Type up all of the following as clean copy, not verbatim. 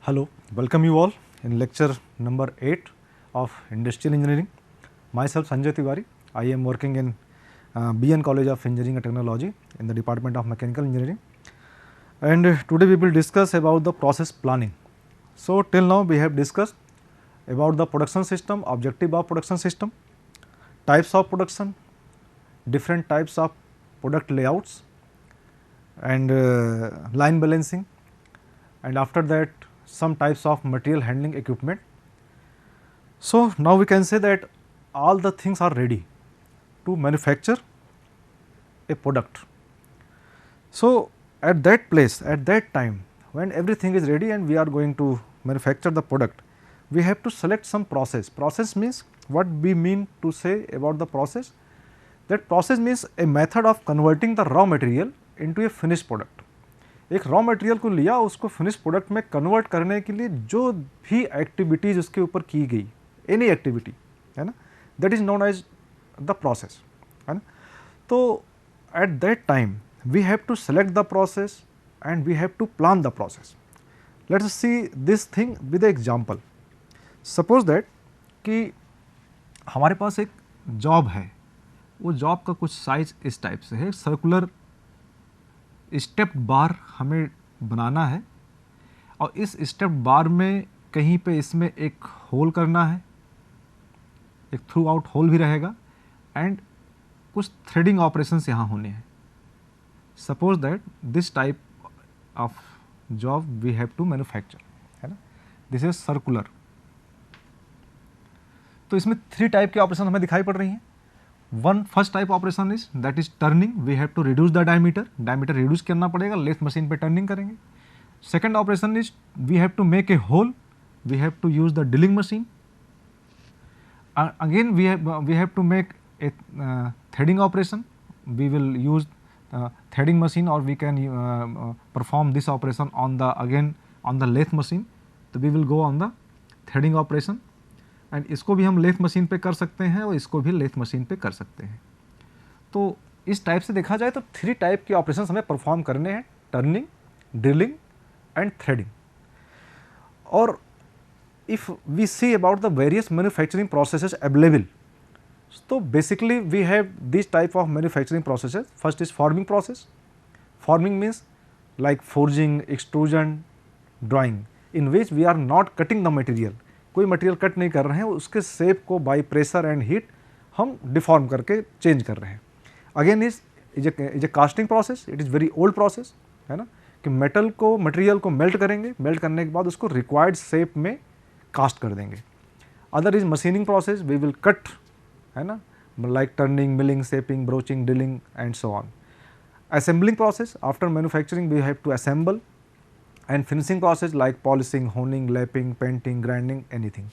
Hello, welcome you all in lecture number 8 of Industrial Engineering. Myself Sanjay Tiwari, I am working in BN College of Engineering and Technology in the Department of Mechanical Engineering, and today we will discuss about the process planning. So, till now we have discussed about the production system, objective of production system, types of production, different types of product layouts and line balancing, and after that some types of material handling equipment. So, now we can say that all the things are ready to manufacture a product. So, at that place, at that time when everything is ready and we are going to manufacture the product, we have to select some process. Process means what we mean to say about the process, that process means a method of converting the raw material into a finished product. एक raw material को लिया, उसको finish product में convert करने के लिए जो भी एक्टिविटीज़ उसके ऊपर की गई, एनी एक्टिविटी, है ना, that is known as the process, है ना. तो at that time we have to select the process and we have to plan the process. Let's see this thing with example. Suppose that कि हमारे पास एक job है, वो job का कुछ साइज इस टाइप से है, सर्कुलर स्टेप बार हमें बनाना है और इस स्टेप बार में कहीं पे इसमें एक होल करना है, एक थ्रू आउट होल भी रहेगा एंड कुछ थ्रेडिंग ऑपरेशंस यहाँ होने हैं. Suppose that this type of job we have to manufacture, है ना. This is circular. तो इसमें 3 टाइप के ऑपरेशन हमें दिखाई पड़ रही हैं. One first type operation is that is turning. We have to reduce the diameter. Diameter reduce करना पड़ेगा, लेथ मशीन पे टर्निंग करेंगे. Second operation is we have to make a hole. We have to use the drilling machine. Again we have to make a threading operation. We will use threading machine और we can perform this operation on the again on the lathe machine. तो we will go on the threading operation and इसको भी हम lathe machine पे कर सकते हैं और इसको भी लेथ मशीन पे कर सकते हैं. तो इस टाइप से देखा जाए तो 3 टाइप के ऑपरेशंस हमें परफॉर्म करने हैं: टर्निंग, ड्रिलिंग एंड थ्रेडिंग. और if we see about the various manufacturing processes available, तो basically we have this type of manufacturing processes. First is forming process. Forming means like forging, extrusion, drawing, in which we are not cutting the material. कोई material cut नहीं कर रहे हैं, उसके shape को by pressure and heat हम deform करके change कर रहे हैं. Again is a casting process. It is very old process, है ना, कि मेटल को, मटेरियल को मेल्ट करेंगे, मेल्ट करने के बाद उसको रिक्वायर्ड शेप में कास्ट कर देंगे. Other is machining process. We will cut, है ना, like turning, milling, shaping, broaching, drilling and so on. Assembling process. After manufacturing we have to assemble. and finishing process like polishing, honing, lapping, painting, grinding, anything.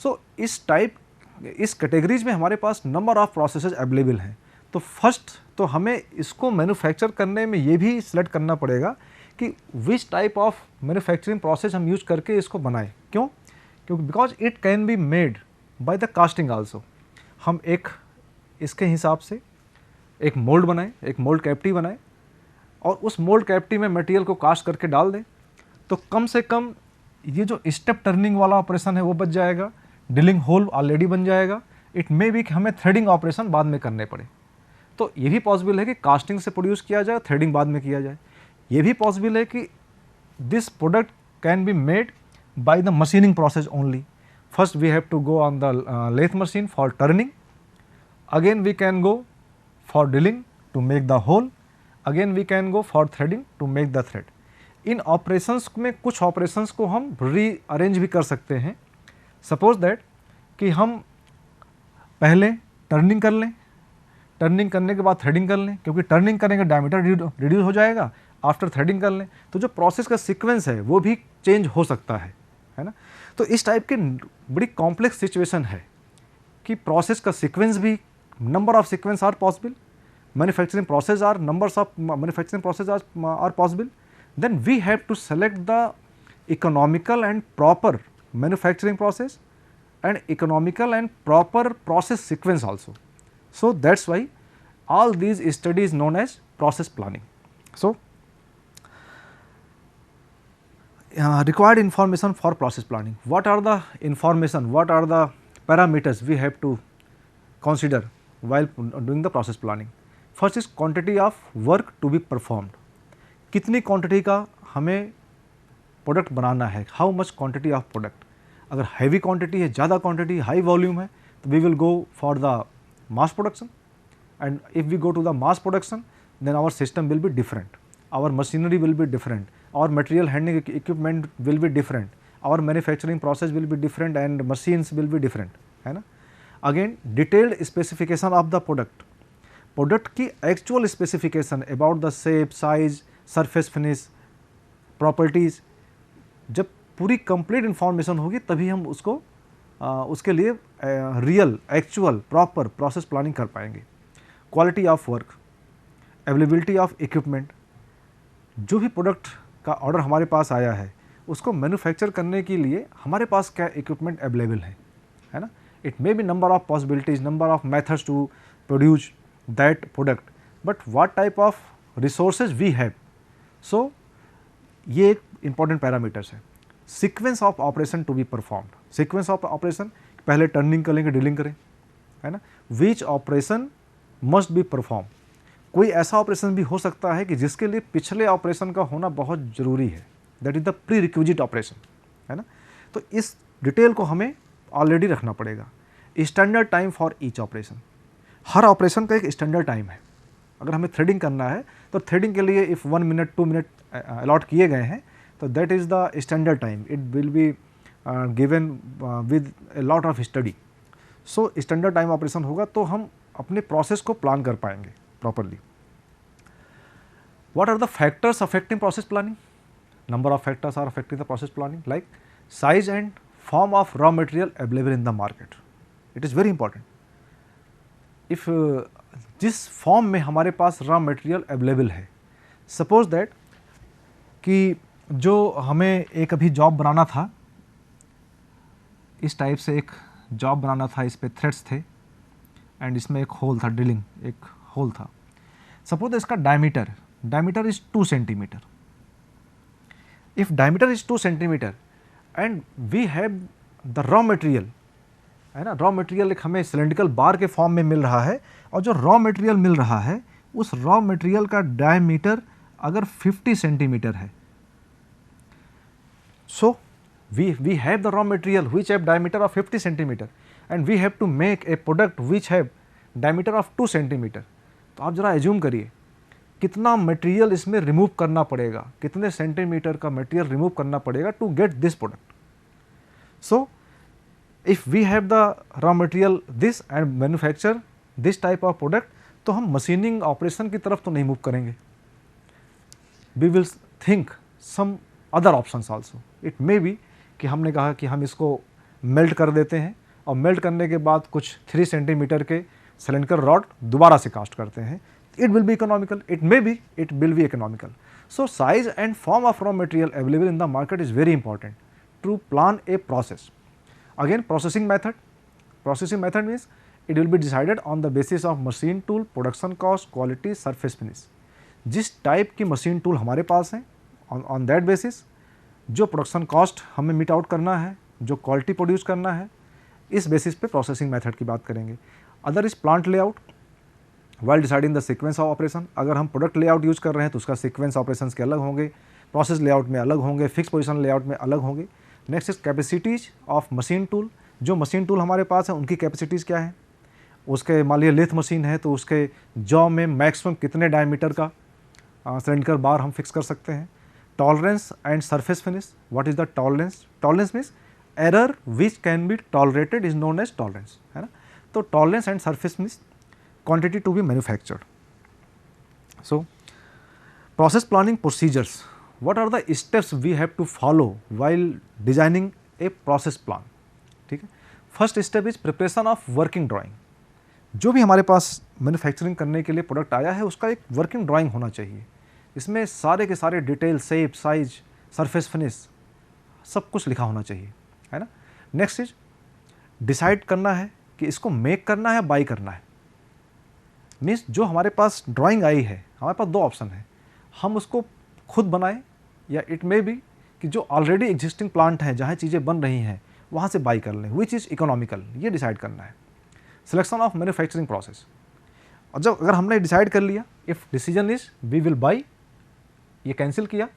So इस categories में हमारे पास number of processes available हैं. तो first तो हमें इसको manufacture करने में ये भी सिलेक्ट करना पड़ेगा कि विच टाइप ऑफ मैन्युफैक्चरिंग प्रोसेस हम यूज करके इसको बनाएं. क्यों? क्योंकि because it can be made by the casting also. हम एक इसके हिसाब से एक मोल्ड बनाएं, एक मोल्ड कैविटी बनाएं और उस मोल्ड कैविटी में मटेरियल को कास्ट करके डाल दें, तो कम से कम ये जो स्टेप टर्निंग वाला ऑपरेशन है वो बच जाएगा. ड्रिलिंग होल ऑलरेडी बन जाएगा. इट मे बी कि हमें थ्रेडिंग ऑपरेशन बाद में करने पड़े. तो ये भी पॉसिबल है कि कास्टिंग से प्रोड्यूस किया जाए, थ्रेडिंग बाद में किया जाए. ये भी पॉसिबल है कि this product can be made by the machining process only. First we have to go on the lathe machine for turning. Again we can go for drilling to make the hole. Again we can go for threading to make the thread. इन operations में कुछ operations को हम rearrange भी कर सकते हैं. Suppose that कि हम पहले टर्निंग कर लें, टर्निंग करने के बाद थ्रेडिंग कर लें, क्योंकि टर्निंग करेंगे डायमीटर रिड्यूस हो जाएगा. आफ्टर थ्रेडिंग कर लें, तो जो प्रोसेस का सीक्वेंस है वो भी चेंज हो सकता है ना. तो इस टाइप की बड़ी कॉम्प्लेक्स सिचुएशन है कि प्रोसेस का सीक्वेंस भी, number of sequence are possible, manufacturing process are, numbers of manufacturing process are possible. Then we have to select the economical and proper manufacturing process and economical and proper process sequence also. So that's why all these studies known as process planning. So required information for process planning. What are the information, what are the parameters we have to consider while doing the process planning? First is quantity of work to be performed. कितनी quantity का हमें product बनाना है, how much quantity of product. अगर heavy quantity है, ज़्यादा quantity, high volume है, तो we will go for the mass production. And if we go to the mass production, then our system will be different, our machinery will be different, our material handling equipment will be different, our manufacturing process will be different and machines will be different, है ना. Again detailed specification of the product, product की actual specification about the shape, size, surface finish, properties. जब पूरी complete information होगी तभी हम उसको उसके लिए real, actual, proper process planning कर पाएंगे. Quality of work, availability of equipment. जो भी प्रोडक्ट का ऑर्डर हमारे पास आया है उसको मैन्युफैक्चर करने के लिए हमारे पास क्या इक्विपमेंट अवेलेबल है ना. It may be number of possibilities, number of methods to produce that product, but what type of resources we have. So ये एक इंपॉर्टेंट पैरामीटर्स है. Sequence of operation to be performed. Sequence of operation, पहले turning करेंगे, drilling करें, है ना. Which operation must be perform. कोई ऐसा ऑपरेशन भी हो सकता है कि जिसके लिए पिछले ऑपरेशन का होना बहुत ज़रूरी है, that is the pre requisite operation, है ना. तो इस डिटेल को हमें ऑलरेडी रखना पड़ेगा. Standard time for each operation. Her operation का एक स्टैंडर्ड टाइम है. अगर हमें थ्रेडिंग करना है तो थ्रेडिंग के लिए इफ़ 1 मिनट 2 मिनट अलॉट किए गए हैं तो that is the standard time. It will be given with a lot of study. So standard time operation होगा तो हम अपने प्रोसेस को प्लान कर पाएंगे properly. What are the factors affecting process planning? Number of factors are affecting the process planning, like size and form of raw material available in the market. It is very important. If जिस form में हमारे पास raw material available है, suppose that कि जो हमें एक अभी जॉब बनाना था, इस टाइप से एक जॉब बनाना था, इस पे थ्रेड्स थे एंड इसमें एक होल था, ड्रिलिंग एक होल था. सपोज इसका diameter is 2 centimetre. If diameter is 2 centimetre and we have the raw material, है ना, रॉ मटेरियल एक हमें सिलेंड्रिकल बार के फॉर्म में मिल रहा है, और जो रॉ मटेरियल मिल रहा है उस रॉ मटेरियल का डायमीटर अगर 50 सेंटीमीटर है, so we have the raw material which have diameter of 50 centimeter and we have to make a product which have diameter of 2 centimeter. तो आप जरा एज्यूम करिए कितना मटेरियल इसमें रिमूव करना पड़ेगा, कितने सेंटीमीटर का मटेरियल रिमूव करना पड़ेगा to get this product. So if we have the raw material this and manufacture this type of product, तो हम मशीनिंग ऑपरेशन की तरफ तो नहीं मूव करेंगे. We will think some other options also. It may be कि हमने कहा कि हम इसको मेल्ट कर देते हैं और मेल्ट करने के बाद कुछ 3 सेंटीमीटर के सिलेंडर रॉड दोबारा से कास्ट करते हैं. It will be economical, it may be it will be economical. So size and form of raw material available in the market is very important to plan a process. Again processing method. Processing method means it will be decided on the basis of machine tool, production cost, quality, surface finish. जिस type की machine tool हमारे पास हैं, on that basis जो production cost हमें meet out करना है, जो क्वालिटी प्रोड्यूस करना है, इस बेसिस पे प्रोसेसिंग मेथड की बात करेंगे. Other is plant layout. While deciding the sequence of operation, अगर हम प्रोडक्ट लेआउट यूज कर रहे हैं तो उसका सीक्वेंस ऑपरेशंस के अलग होंगे, प्रोसेस लेआउट में अलग होंगे, फिक्स पोजीशन लेआउट में अलग होंगे. Next is capacities of machine tool. जो मशीन टूल हमारे पास है उनकी कैपेसिटीज़ क्या है. उसके मान लीजिए लेथ मशीन है तो उसके जॉ में मैक्सिमम कितने डायमीटर का सिलेंडर बार हम फिक्स कर सकते हैं. Tolerance and surface finish. What is the tolerance? Tolerance means error which can be tolerated is known as tolerance, है ना. तो tolerance and surface means quantity to be manufactured. So process planning procedures. What are the steps we have to follow while designing a process plan. ठीक है. First step is preparation of working drawing. जो भी हमारे पास manufacturing करने के लिए product आया है उसका एक वर्किंग ड्राइंग होना चाहिए. इसमें सारे के सारे detail, shape, size, surface finish सब कुछ लिखा होना चाहिए, है ना. नेक्स्ट इज डिसाइड करना है कि इसको मेक करना है, बाई करना है. मीन्स जो हमारे पास ड्राइंग आई है, हमारे पास 2 ऑप्शन है. हम उसको खुद बनाएं या इट मे बी कि जो ऑलरेडी एग्जिस्टिंग प्लांट है जहाँ चीज़ें बन रही हैं वहाँ से बाई कर लें, विच इज़ इकोनॉमिकल, ये डिसाइड करना है। सिलेक्शन ऑफ मैन्युफैक्चरिंग प्रोसेस, और जब अगर हमने डिसाइड कर लिया, if decision is we will buy, ये कैंसिल किया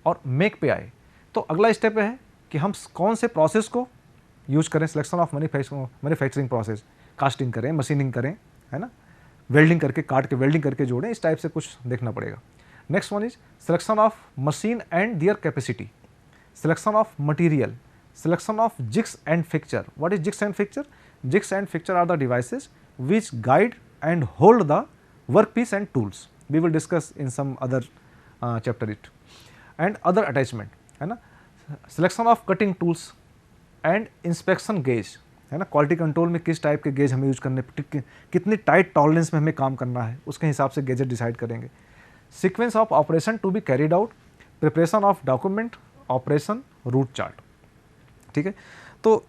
और मेक पे आए, तो अगला स्टेप है कि हम कौन से प्रोसेस को यूज करें। Selection of manufacturing process, casting करें, मशीनिंग करें, है ना, वेल्डिंग करके, काट के वेल्डिंग करके जोड़ें, इस टाइप से कुछ देखना पड़ेगा। Next one is selection of machine and their capacity, selection of material, selection of jigs and fixture. What is jigs and fixture? Jigs and fixture are the devices which guide and hold the workpiece and tools. We will discuss in some other chapter it. And other attachment, है ना, selection of cutting tools and inspection gauge, है ना, quality control में किस type के gauge हमें use करने, कितनी टाइट टॉलरेंस में हमें काम करना है, उसके हिसाब से गेजेट डिसाइड करेंगे। Sequence of operation to be carried out, preparation of document, operation, route chart, ठीक है। तो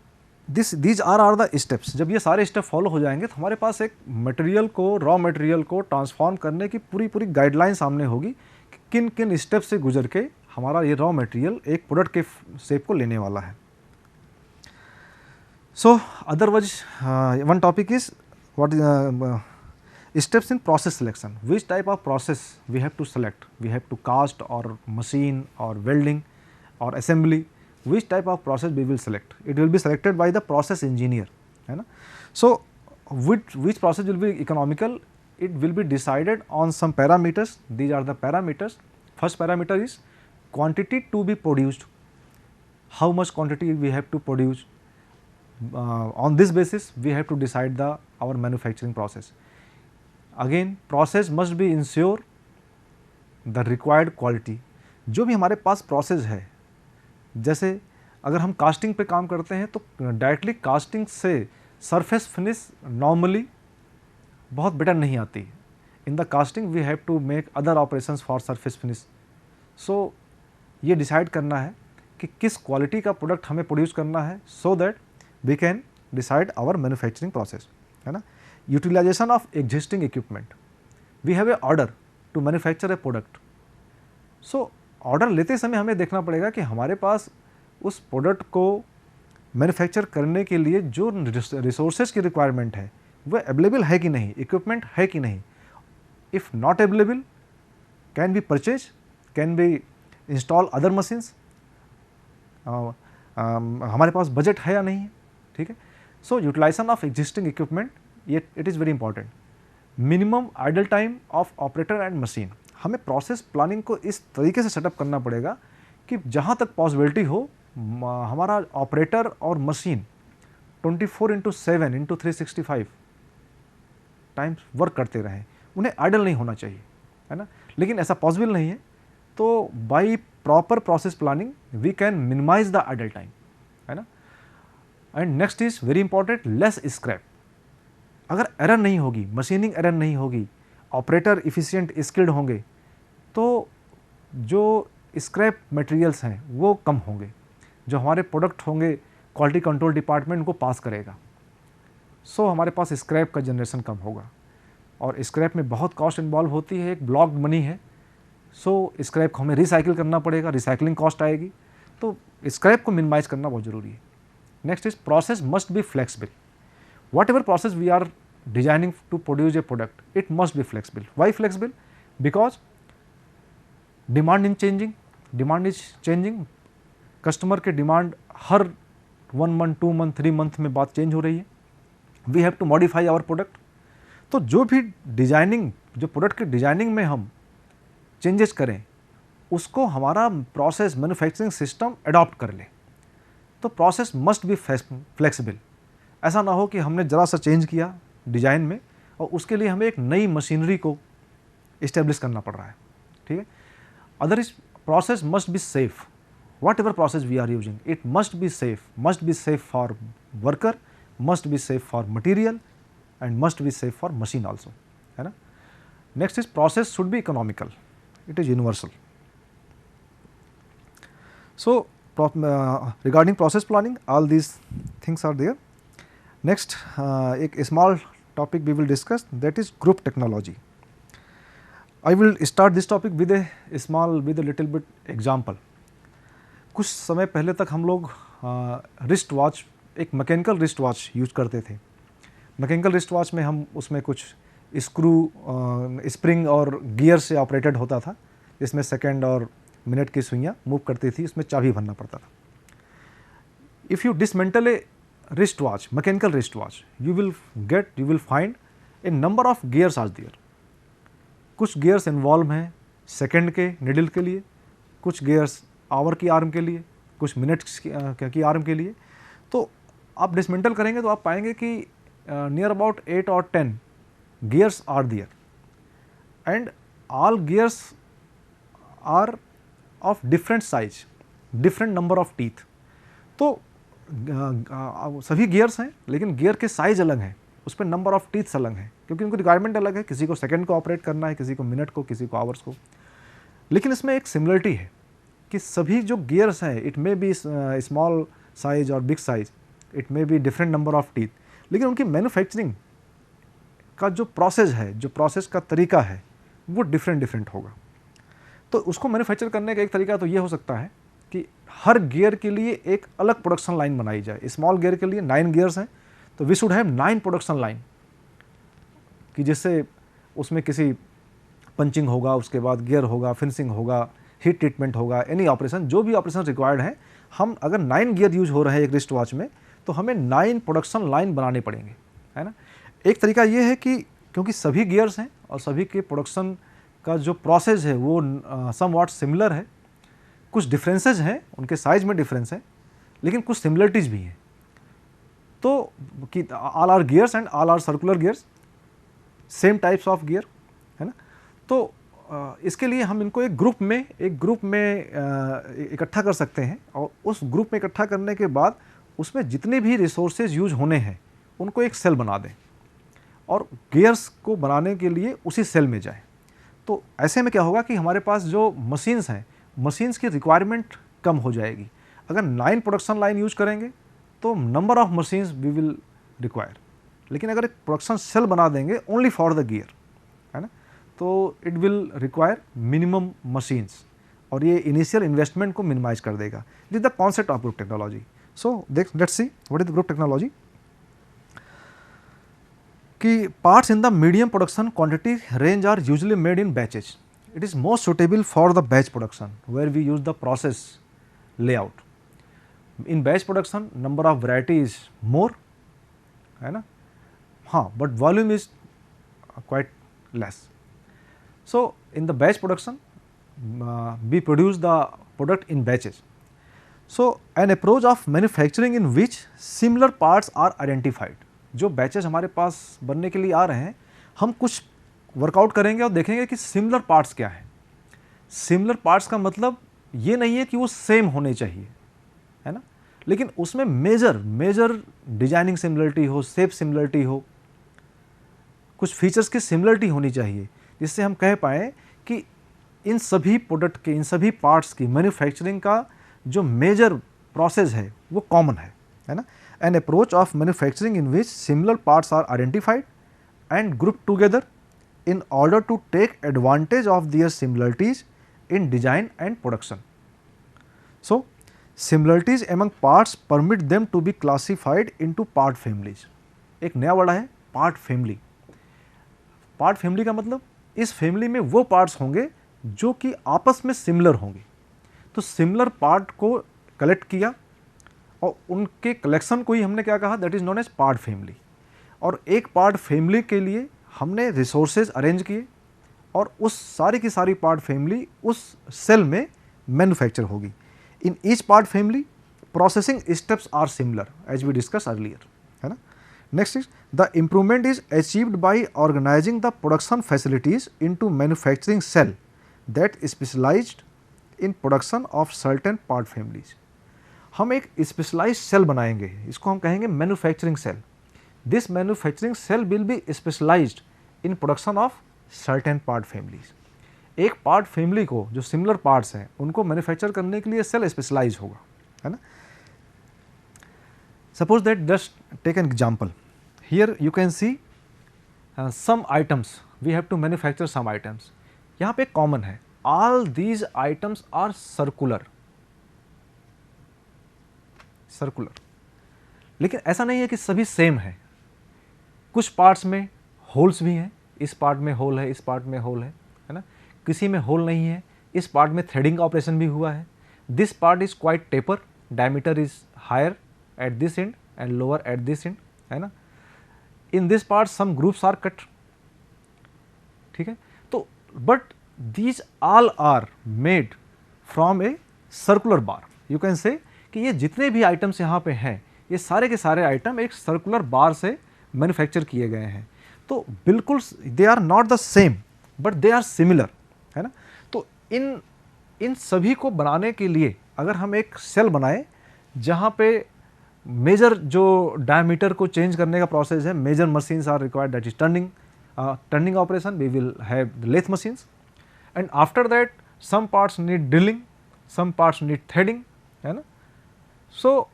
दीज आर द स्टेप्स। जब ये सारे स्टेप फॉलो हो जाएंगे तो हमारे पास एक मटेरियल को, रॉ मटेरियल को ट्रांसफॉर्म करने की पूरी गाइडलाइन सामने होगी कि किन किन स्टेप से गुजर के हमारा ये रॉ मटेरियल एक प्रोडक्ट के शेप को लेने वाला है। So otherwise one topic is what steps in process selection, which type of process we have to select, we have to cast और मशीन और वेल्डिंग और assembly, which type of process we will select. It will be selected by the process engineer, है ना। So which process will be economical, it will be decided on some parameters. These are the parameters. First parameter is quantity to be produced, how much quantity we have to produce. On this basis we have to decide the our manufacturing process. Again process must be ensure the required quality. जो भी हमारे पास process है, जैसे अगर हम casting पे काम करते हैं तो डायरेक्टली कास्टिंग से सरफेस फिनिश नॉर्मली बहुत बेटर नहीं आती। In the casting we have to make other operations for surface finish. So ये डिसाइड करना है कि किस क्वालिटी का प्रोडक्ट हमें प्रोड्यूस करना है, so that we can decide our manufacturing process, है ना। Utilisation of existing equipment, we have a order to manufacture a product. So order लेते समय हमें देखना पड़ेगा कि हमारे पास उस प्रोडक्ट को मैन्युफैक्चर करने के लिए जो रिसोर्सेज की रिक्वायरमेंट है वो अवेलेबल है कि नहीं, इक्विपमेंट है कि नहीं। If not available, can be purchase, can be install other machines, हमारे पास बजट है या नहीं है, ठीक है। सो यूटिलाइजेशन ऑफ एग्जिस्टिंग इक्विपमेंट, ये it is very important. Minimum idle time of operator and machine, हमें प्रोसेस प्लानिंग को इस तरीके से सेटअप करना पड़ेगा कि जहाँ तक पॉसिबिलिटी हो हमारा ऑपरेटर और मशीन 24/7 × 365 टाइम्स वर्क करते रहें, उन्हें आइडल नहीं होना चाहिए, है ना। लेकिन ऐसा पॉसिबल नहीं है, तो by proper process planning we can minimise the idle time, है ना। And next is very important, less scrap. अगर एरर नहीं होगी, मशीनिंग एरर नहीं होगी, ऑपरेटर इफ़िशिएंट स्किल्ड होंगे, तो जो स्क्रैप मटेरियल्स हैं वो कम होंगे, जो हमारे प्रोडक्ट होंगे क्वालिटी कंट्रोल डिपार्टमेंट को पास करेगा। सो हमारे पास स्क्रैप का जनरेशन कम होगा, और स्क्रैप में बहुत कॉस्ट इन्वॉल्व होती है, एक ब्लॉक मनी है। सो स्क्रैप को हमें रिसाइकिल करना पड़ेगा, रिसाइकलिंग कॉस्ट आएगी, तो स्क्रैप को मिनिमाइज करना बहुत ज़रूरी है। Next is process must be flexible. Whatever process we are designing to produce a product, it must be flexible. Why flexible? Because demand is changing, customer के demand हर 1 month, 2 month, 3 month में बात change हो रही है। We have to modify our product. तो जो भी डिजाइनिंग, जो प्रोडक्ट की डिजाइनिंग में हम चेंजेस करें, उसको हमारा प्रोसेस मैन्युफैक्चरिंग सिस्टम अडॉप्ट कर ले। तो प्रोसेस मस्ट बी फ्लेक्सिबल। ऐसा ना हो कि हमने ज़रा सा चेंज किया डिज़ाइन में और उसके लिए हमें एक नई मशीनरी को इस्टेब्लिश करना पड़ रहा है, ठीक है। Other is process must be safe. Whatever process we are using, it must be safe for worker, must be safe for material and must be safe for machine also, है ना। Next is process should be economical, it is universal. So regarding process planning, all these things are there. Next, एक small topic we will discuss, that is group technology. I will start this topic with a little bit example. कुछ समय पहले तक हम लोग wrist watch, एक mechanical wrist watch use करते थे। मैकेनिकल रिस्ट वॉच में हम उसमें कुछ स्क्रू, स्प्रिंग और गियर से ऑपरेटेड होता था, जिसमें सेकंड और मिनट की सुइयाँ मूव करती थी, उसमें चाबी भरना पड़ता था। If you dismantle a wrist watch, mechanical wrist watch, you will find a number of gears are there. कुछ गियर्स इन्वॉल्व हैं सेकंड के निडल के लिए, कुछ गियर्स आवर की आर्म के लिए, कुछ मिनट्स की आर्म के लिए। तो आप डिसमेंटल करेंगे तो आप पाएंगे कि नियर अबाउट 8 और 10 gears are there, and all gears are of different size, different number of teeth. तो सभी गियर्स हैं, लेकिन गियर के साइज अलग हैं, उस पर नंबर ऑफ टीथ्स अलग हैं, क्योंकि उनको रिक्वायरमेंट अलग है। किसी को सेकंड को ऑपरेट करना है, किसी को मिनट को, किसी को आवर्स को। लेकिन इसमें एक सिमिलरिटी है कि सभी जो गियर्स हैं, it may be small size और big size, it may be different number of teeth, लेकिन उनकी मैन्युफैक्चरिंग का जो प्रोसेस है, जो प्रोसेस का तरीका है, वो डिफरेंट होगा। तो उसको मैन्युफैक्चर करने का एक तरीका तो ये हो सकता है कि हर गियर के लिए एक अलग प्रोडक्शन लाइन बनाई जाए। स्मॉल गियर के लिए 9 गियर्स हैं, तो we should have 9 production line, कि जिससे उसमें किसी पंचिंग होगा, उसके बाद गियर होगा, फिनिशिंग होगा, हीट ट्रीटमेंट होगा, एनी ऑपरेशन, जो भी ऑपरेशन रिक्वायर्ड है। हम अगर 9 गियर यूज हो रहे हैं एक रिस्ट वॉच में, तो हमें 9 प्रोडक्शन लाइन बनाने पड़ेंगे, है ना। एक तरीका ये है कि क्योंकि सभी गियर्स हैं और सभी के प्रोडक्शन का जो प्रोसेस है वो सम वॉट सिमिलर है, कुछ डिफरेंसेस हैं, उनके साइज में डिफरेंस है, लेकिन कुछ सिमिलरिटीज़ भी हैं। तो कि all are gears and all are circular gears, same types of gear, है ना। तो इसके लिए हम इनको एक ग्रुप में इकट्ठा कर सकते हैं, और उस ग्रुप में इकट्ठा करने के बाद उसमें जितने भी रिसोर्सेज यूज होने हैं उनको एक सेल बना दें, और गियर्स को बनाने के लिए उसी सेल में जाएं। तो ऐसे में क्या होगा कि हमारे पास जो मशीन्स हैं, मशीन्स की रिक्वायरमेंट कम हो जाएगी। अगर 9 प्रोडक्शन लाइन यूज करेंगे तो number of machines we will require, लेकिन अगर एक प्रोडक्शन सेल बना देंगे ओनली फॉर द गियर, है ना, तो it will require minimum machines, और ये इनिशियल इन्वेस्टमेंट को मिनिमाइज कर देगा। This the concept of group technology. So let's see what is the group technology. कि parts in the medium production quantity range are usually made in batches. It is most suitable for the batch production where we use the process layout. In batch production number of variety is more, है ना, हाँ, but volume is quite less. So in the batch production we produce the product in batches. So an approach of manufacturing in which similar parts are identified. जो batches हमारे पास बनने के लिए आ रहे हैं, हम कुछ वर्कआउट करेंगे और देखेंगे कि सिमिलर पार्ट्स क्या है। सिमिलर पार्ट्स का मतलब ये नहीं है कि वो सेम होने चाहिए, है ना, लेकिन उसमें मेजर डिजाइनिंग सिमिलरिटी हो, शेप सिमिलरिटी हो, कुछ फीचर्स की सिमिलरिटी होनी चाहिए, जिससे हम कह पाएँ कि इन सभी प्रोडक्ट के, इन सभी पार्ट्स की मैन्युफैक्चरिंग का जो मेजर प्रोसेस है वो कॉमन है ना। An approach of manufacturing in which similar parts are identified and group together in order to take advantage of their similarities in design and production. So similarities among parts permit them to be classified into part families. एक नया word है part family. Part family का मतलब इस family में वो parts होंगे जो कि आपस में सिमिलर होंगे। तो सिमिलर पार्ट को कलेक्ट किया और उनके कलेक्शन को ही हमने क्या कहा, that is known as part family. और एक पार्ट फैमिली के लिए हमने रिसोर्सेज अरेंज किए और उस सारी की सारी पार्ट फैमिली उस सेल में मैन्युफैक्चर होगी। In each part family processing steps are similar as we discuss earlier, है ना। Next is the improvement is achieved by organising the production facilities into manufacturing cell that specialized in production of certain part families। हम एक specialised cell बनाएंगे, इसको हम कहेंगे manufacturing cell. This manufacturing cell will be specialised in production of certain part families. एक part family को जो similar parts हैं उनको मैन्युफैक्चर करने के लिए सेल स्पेशलाइज होगा, है ना। Suppose that just take an example, here you can see some items, we have to manufacture some items. यहाँ पे कॉमन है, all these items are circular. Circular. लेकिन ऐसा नहीं है कि सभी सेम है, कुछ पार्ट्स में होल्स भी हैं, इस पार्ट में होल है, इस पार्ट में होल है ना, किसी में होल नहीं है, इस पार्ट में थ्रेडिंग ऑपरेशन भी हुआ है। This part is quite taper, diameter is higher at this end and lower at this end, है ना। In this part some groups are cut, ठीक है। तो but these all are made from a circular bar. You can say कि ये जितने भी items यहाँ पे हैं, ये सारे के सारे आइटम एक सर्कुलर बार से मैन्युफैक्चर किए गए हैं। तो बिल्कुल they are not the same but they are similar, है ना। तो इन सभी को बनाने के लिए अगर हम एक सेल बनाए जहाँ पे मेजर जो डायमीटर को चेंज करने का प्रोसेस है, major machines are required, that is turning operation, we will have lathe machines, and after that some parts need drilling, some parts need threading, है ना। So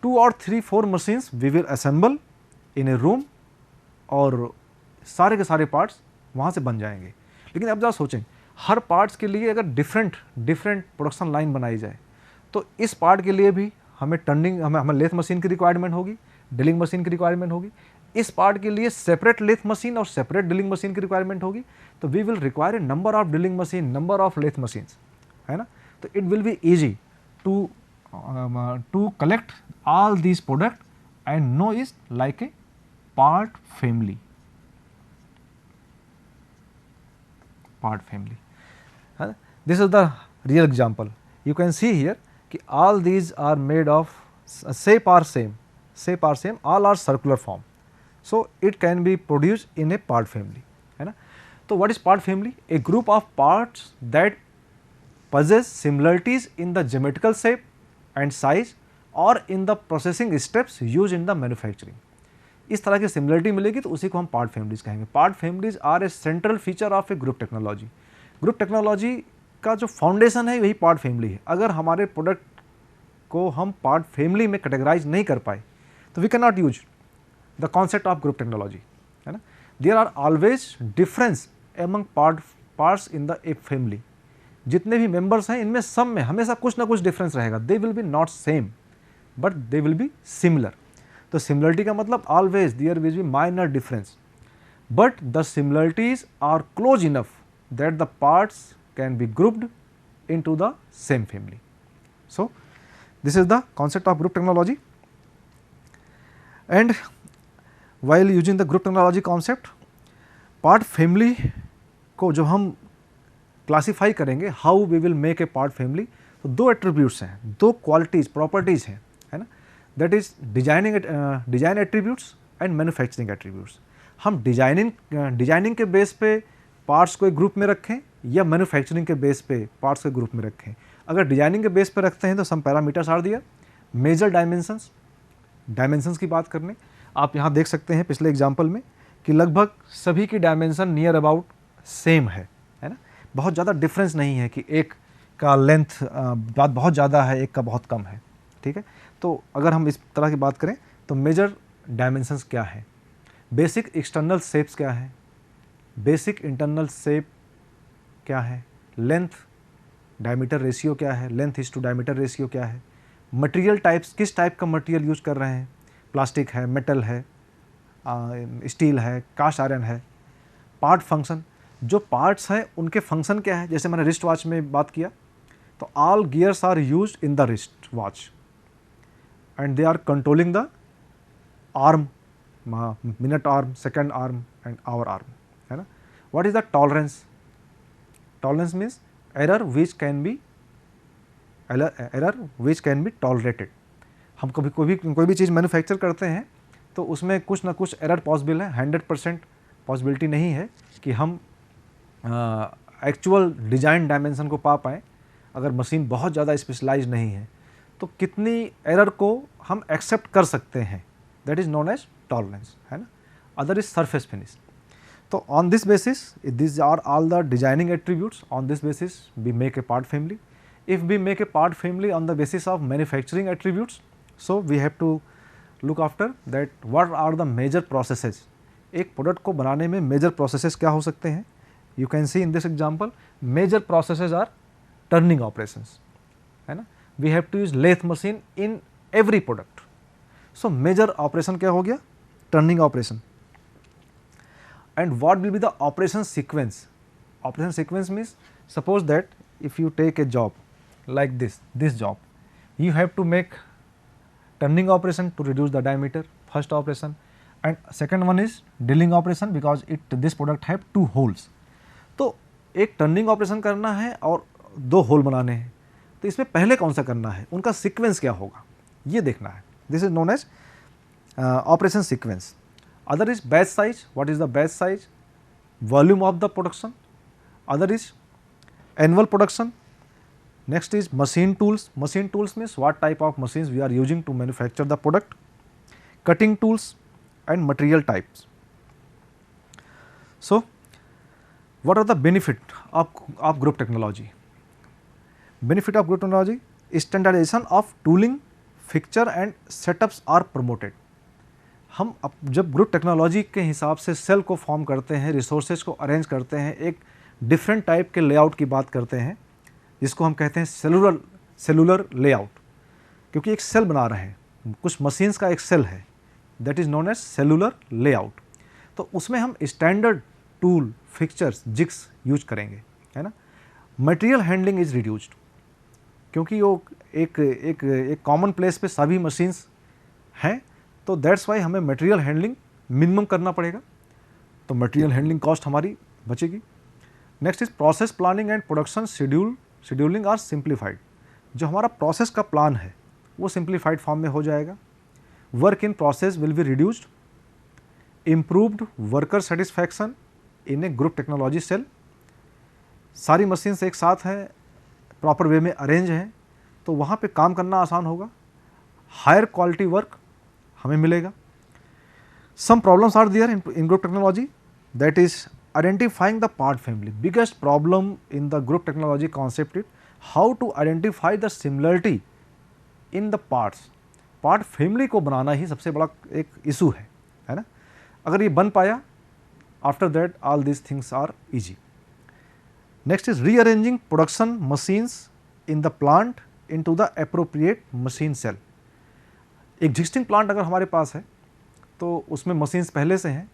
2 or 3 4 machines we will assemble in a room और सारे के सारे parts वहाँ से बन जाएंगे। लेकिन अब जरा सोचें, हर पार्ट्स के लिए अगर डिफरेंट प्रोडक्शन लाइन बनाई जाए तो इस पार्ट के लिए भी हमें हमें लेथ मशीन की रिक्वायरमेंट होगी, ड्रिलिंग मशीन की रिक्वायरमेंट होगी, इस पार्ट के लिए सेपरेट लेथ मशीन और सेपरेट ड्रिलिंग मशीन की रिक्वायरमेंट होगी। तो we will require a number of drilling machine, number of lathe machines, है ना। तो it will be easy to collect all these product and know is like a part family, this is the real example. You can see here कि all these are made of shape are same, all are circular form, so it can be produced in a part family, है ना। तो what is part family? A group of parts that possess similarities in the geometrical shape and size और in the processing steps use in the manufacturing. इस तरह की similarity मिलेगी तो उसी को हम पार्ट फैमिलीज कहेंगे। Part families are a central feature of a group technology. Group technology का जो फाउंडेशन है वही पार्ट फैमिली है। अगर हमारे प्रोडक्ट को हम पार्ट फैमिली में कैटेगराइज नहीं कर पाए तो we can not use the concept of group technology, है ना। There are always difference among parts in the a family. जितने भी मेंबर्स हैं इनमें सब में हमेशा कुछ ना कुछ डिफरेंस रहेगा। They will be not same but they will be similar. तो सिमिलरिटी का मतलब always there will be minor difference but the similarities are close enough that the parts can be grouped into the same family. So this is the concept of group technology. And while using the group technology concept, part family को जब हम classify करेंगे, how we will make a part family, तो 2 attributes हैं, 2 qualities, properties हैं, है ना। That is design attributes and manufacturing attributes. हम डिजाइनिंग के बेस पे पार्ट्स को एक ग्रुप में रखें या मैन्युफैक्चरिंग के बेस पे पार्ट्स को ग्रुप में रखें। अगर डिजाइनिंग के बेस पे रखते हैं तो some parameters are there, major dimensions की बात करने, आप यहाँ देख सकते हैं पिछले एग्जाम्पल में कि लगभग सभी की डायमेंशन नियर अबाउट सेम है ना। बहुत ज़्यादा डिफरेंस नहीं है कि एक का लेंथ बहुत ज़्यादा है, एक का बहुत कम है, ठीक है। तो अगर हम इस तरह की बात करें तो मेजर डायमेंशंस क्या है, बेसिक एक्सटर्नल शेप्स क्या है, बेसिक इंटरनल शेप क्या है, लेंथ डायमीटर रेशियो क्या है, length is to diameter ratio क्या है, मटेरियल टाइप्स, किस टाइप का मटेरियल यूज कर रहे हैं, प्लास्टिक है, मेटल है, स्टील है, कास्ट आयरन है, पार्ट फंक्शन, जो पार्ट्स हैं उनके फंक्शन क्या है। जैसे मैंने रिस्ट वॉच में बात किया तो all gears are used in the wrist watch and they are controlling the arm, minute arm, second arm and hour arm, है ना। What is the tolerance? Tolerance means error which can be tolerated. हम कभी कोई भी चीज़ manufacture करते हैं तो उसमें कुछ ना कुछ एरर पॉसिबल है। 100% पॉसिबिलिटी नहीं है कि हम एक्चुअल डिजाइन डायमेंशन को पा पाएँ। अगर मशीन बहुत ज़्यादा स्पेशलाइज नहीं है तो कितनी एरर को हम एक्सेप्ट कर सकते हैं, that is known as tolerance, है ना। Other is surface finish. तो on this basis, this are all the designing attributes, on this basis we make a part family. If we make a part family on the basis of manufacturing attributes, so we have to look after that what are the major processes. एक product को बनाने में major processes क्या हो सकते हैं। You can C in this example, major processes are turning operations, है ना। We have to use lathe machine in every product. So major operation क्या हो गया? Turning operation. And what will be the operation sequence? Operation sequence means, suppose that if you take a job like this job, you have to make turning operation to reduce the diameter, first operation, and second one is drilling operation because this product have 2 holes. तो एक turning operation करना है और 2 whole बनाने हैं, तो इसमें पहले कौन सा करना है, उनका सीक्वेंस क्या होगा, ये देखना है. This is known as operation sequence. Other is batch size. What is the batch size? Volume of the production. Other is annual production. Next is machine tools. Machine tools means what type of machines we are using to manufacture the product. Cutting tools and material types. So, what are the benefit of group technology? Benefit of group technology, standardization of tooling, fixture and setups are promoted. हम जब group technology के हिसाब से cell को form करते हैं, resources को arrange करते हैं, एक डिफरेंट टाइप के लेआउट की बात करते हैं, जिसको हम कहते हैं सेलुलर लेआउट, क्योंकि एक सेल बना रहे हैं, कुछ मशीन्स का एक सेल है, that is known as cellular layout. तो उसमें हम standard tool, fixtures, jigs use करेंगे, है ना. मटेरियल हैंडलिंग इज रिड्यूस्ड, क्योंकि वो एक कॉमन प्लेस पे सभी मशीन्स हैं, तो दैट्स वाई हमें मटेरियल हैंडलिंग मिनिमम करना पड़ेगा, तो मटेरियल हैंडलिंग कॉस्ट हमारी बचेगी. Next is process planning and production scheduling are simplified. जो हमारा प्रोसेस का प्लान है वो सिंप्लीफाइड फॉर्म में हो जाएगा. Work in process will be reduced. Improved worker satisfaction in a group technology cell. सारी मशीन्स एक साथ हैं, प्रॉपर वे में अरेंज हैं, तो वहाँ पे काम करना आसान होगा. हायर क्वालिटी वर्क हमें मिलेगा. Some problems are there in group technology, that is identifying the part family. Biggest problem in the group technology concept is how to identify the similarity in the parts. Part family को बनाना ही सबसे बड़ा एक issue है ना. अगर ये बन पाया, after that all these things are easy. Next is rearranging production machines in the plant into the appropriate machine cell. Existing plant अगर हमारे पास है तो उसमें machines पहले से हैं,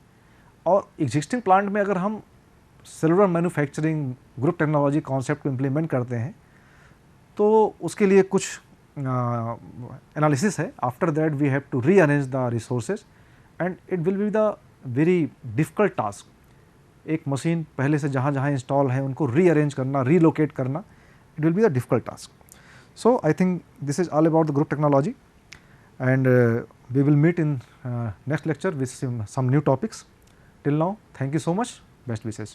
और एग्जिस्टिंग प्लांट में अगर हम cellular manufacturing group technology concept को इम्प्लीमेंट करते हैं, तो उसके लिए कुछ एनालिसिस है. After that we have to rearrange the resources and it will be the very difficult task. एक मशीन पहले से जहाँ जहाँ इंस्टॉल है उनको रीअरेंज करना, रीलोकेट करना, it will be the difficult task. So I think this is all about the group technology, and we will meet in next lecture with some new topics. Till now, thank you so much. Best wishes.